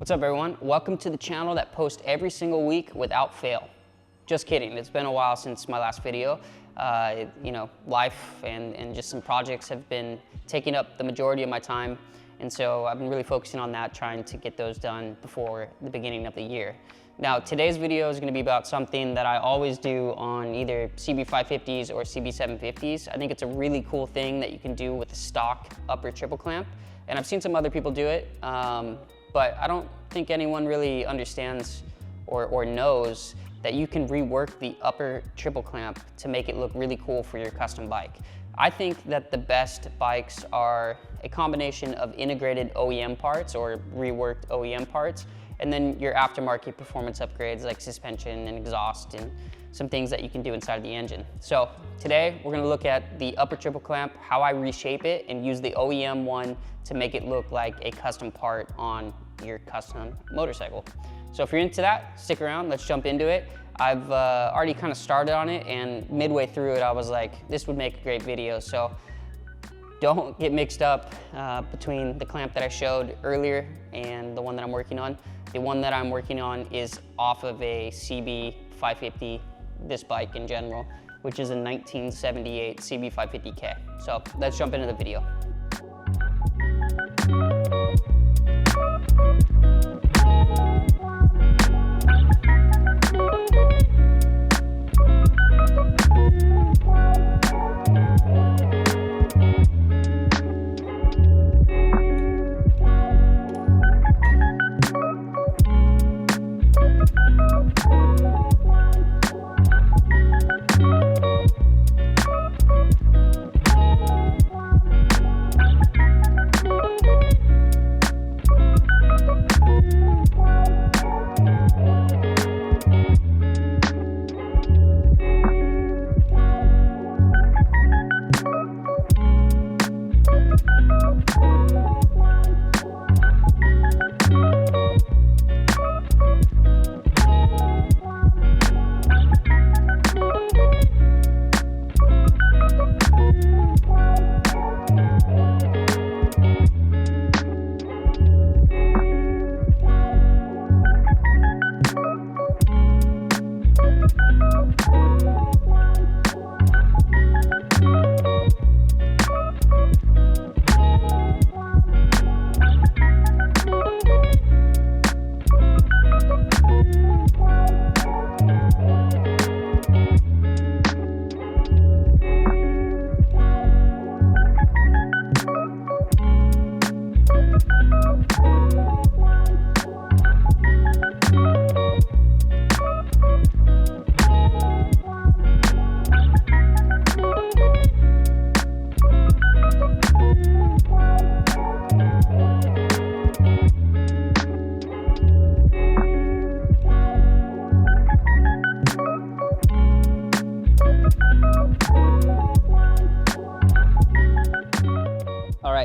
What's up everyone? Welcome to the channel that posts every single week without fail. Just kidding, it's been a while since my last video. Life and just some projects have been taking up the majority of my time. And so I've been really focusing on that, trying to get those done before the beginning of the year. Now, today's video is gonna be about something that I always do on either CB550s or CB750s. I think it's a really cool thing that you can do with a stock upper triple clamp. And I've seen some other people do it, but I don't think anyone really understands or knows that you can rework the upper triple clamp to make it look really cool for your custom bike. I think that the best bikes are a combination of integrated OEM parts or reworked OEM parts, and then your aftermarket performance upgrades like suspension and exhaust and some things that you can do inside the engine. So today we're gonna look at the upper triple clamp, how I reshape it and use the OEM one to make it look like a custom part on your custom motorcycle. So if you're into that, stick around, let's jump into it. I've already kind of started on it, and midway through it I was like, this would make a great video. So don't get mixed up between the clamp that I showed earlier and the one that I'm working on. The one that I'm working on is off of a CB550, this bike in general, which is a 1978 CB550K. So let's jump into the video.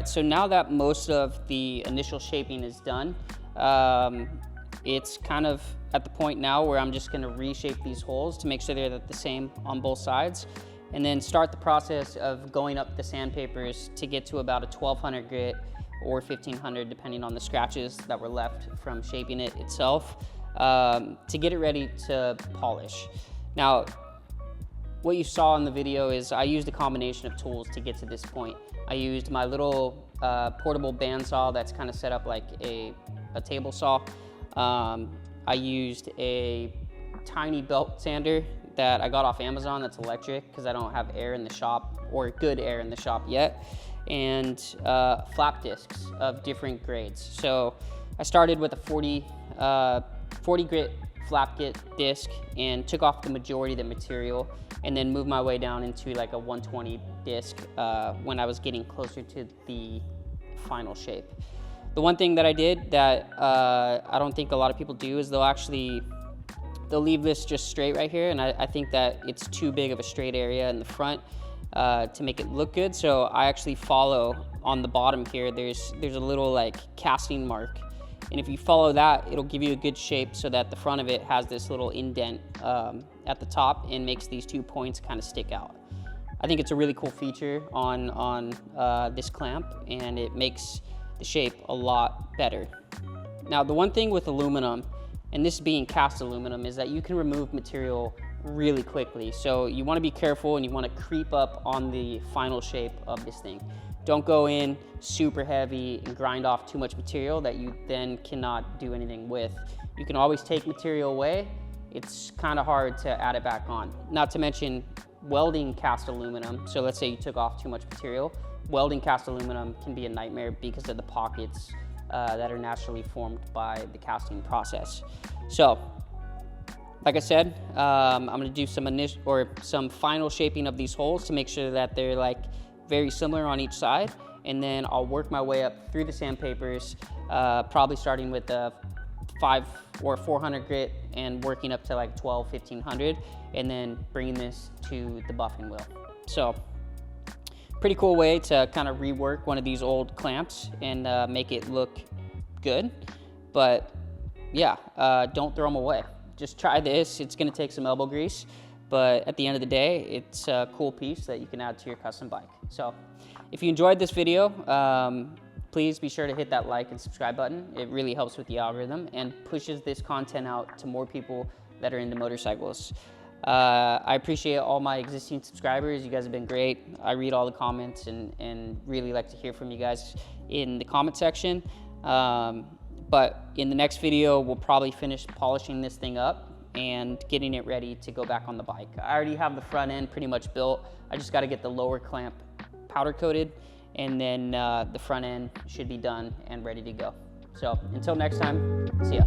So now that most of the initial shaping is done, it's kind of at the point now where I'm just gonna reshape these holes to make sure they're the same on both sides, and then start the process of going up the sandpapers to get to about a 1200 grit or 1500, depending on the scratches that were left from shaping it itself, to get it ready to polish. Now, what you saw in the video is I used a combination of tools to get to this point. I used my little portable bandsaw that's kind of set up like a table saw. I used a tiny belt sander that I got off Amazon that's electric because I don't have air in the shop, or good air in the shop yet, and flap discs of different grades. So I started with a 40 grit flap disc and took off the majority of the material, and then moved my way down into like a 120 disc when I was getting closer to the final shape. The one thing that I did that I don't think a lot of people do is they'll leave this just straight right here, and I think that it's too big of a straight area in the front to make it look good. So I actually follow on the bottom here, there's a little like casting mark. And if you follow that, it'll give you a good shape so that the front of it has this little indent at the top and makes these 2 points kind of stick out. I think it's a really cool feature on this clamp, and it makes the shape a lot better. Now, the one thing with aluminum, and this being cast aluminum, is that you can remove material really quickly. So you want to be careful and you want to creep up on the final shape of this thing. Don't go in super heavy and grind off too much material that you then cannot do anything with. You can always take material away. It's kind of hard to add it back on. Not to mention welding cast aluminum. So let's say you took off too much material. Welding cast aluminum can be a nightmare because of the pockets that are naturally formed by the casting process. So, like I said, I'm gonna do some final shaping of these holes to make sure that they're like very similar on each side, and then I'll work my way up through the sandpapers, probably starting with a 5 or 400 grit and working up to like 12, 1500, and then bringing this to the buffing wheel. So, pretty cool way to kind of rework one of these old clamps and make it look good. But yeah, don't throw them away. Just try this. It's gonna take some elbow grease, but at the end of the day, it's a cool piece that you can add to your custom bike. So if you enjoyed this video, please be sure to hit that like and subscribe button. It really helps with the algorithm and pushes this content out to more people that are into motorcycles. I appreciate all my existing subscribers. You guys have been great. I read all the comments and really like to hear from you guys in the comment section. But in the next video, we'll probably finish polishing this thing up and getting it ready to go back on the bike. I already have the front end pretty much built. I just got to get the lower clamp powder coated, and then the front end should be done and ready to go. So until next time, see ya.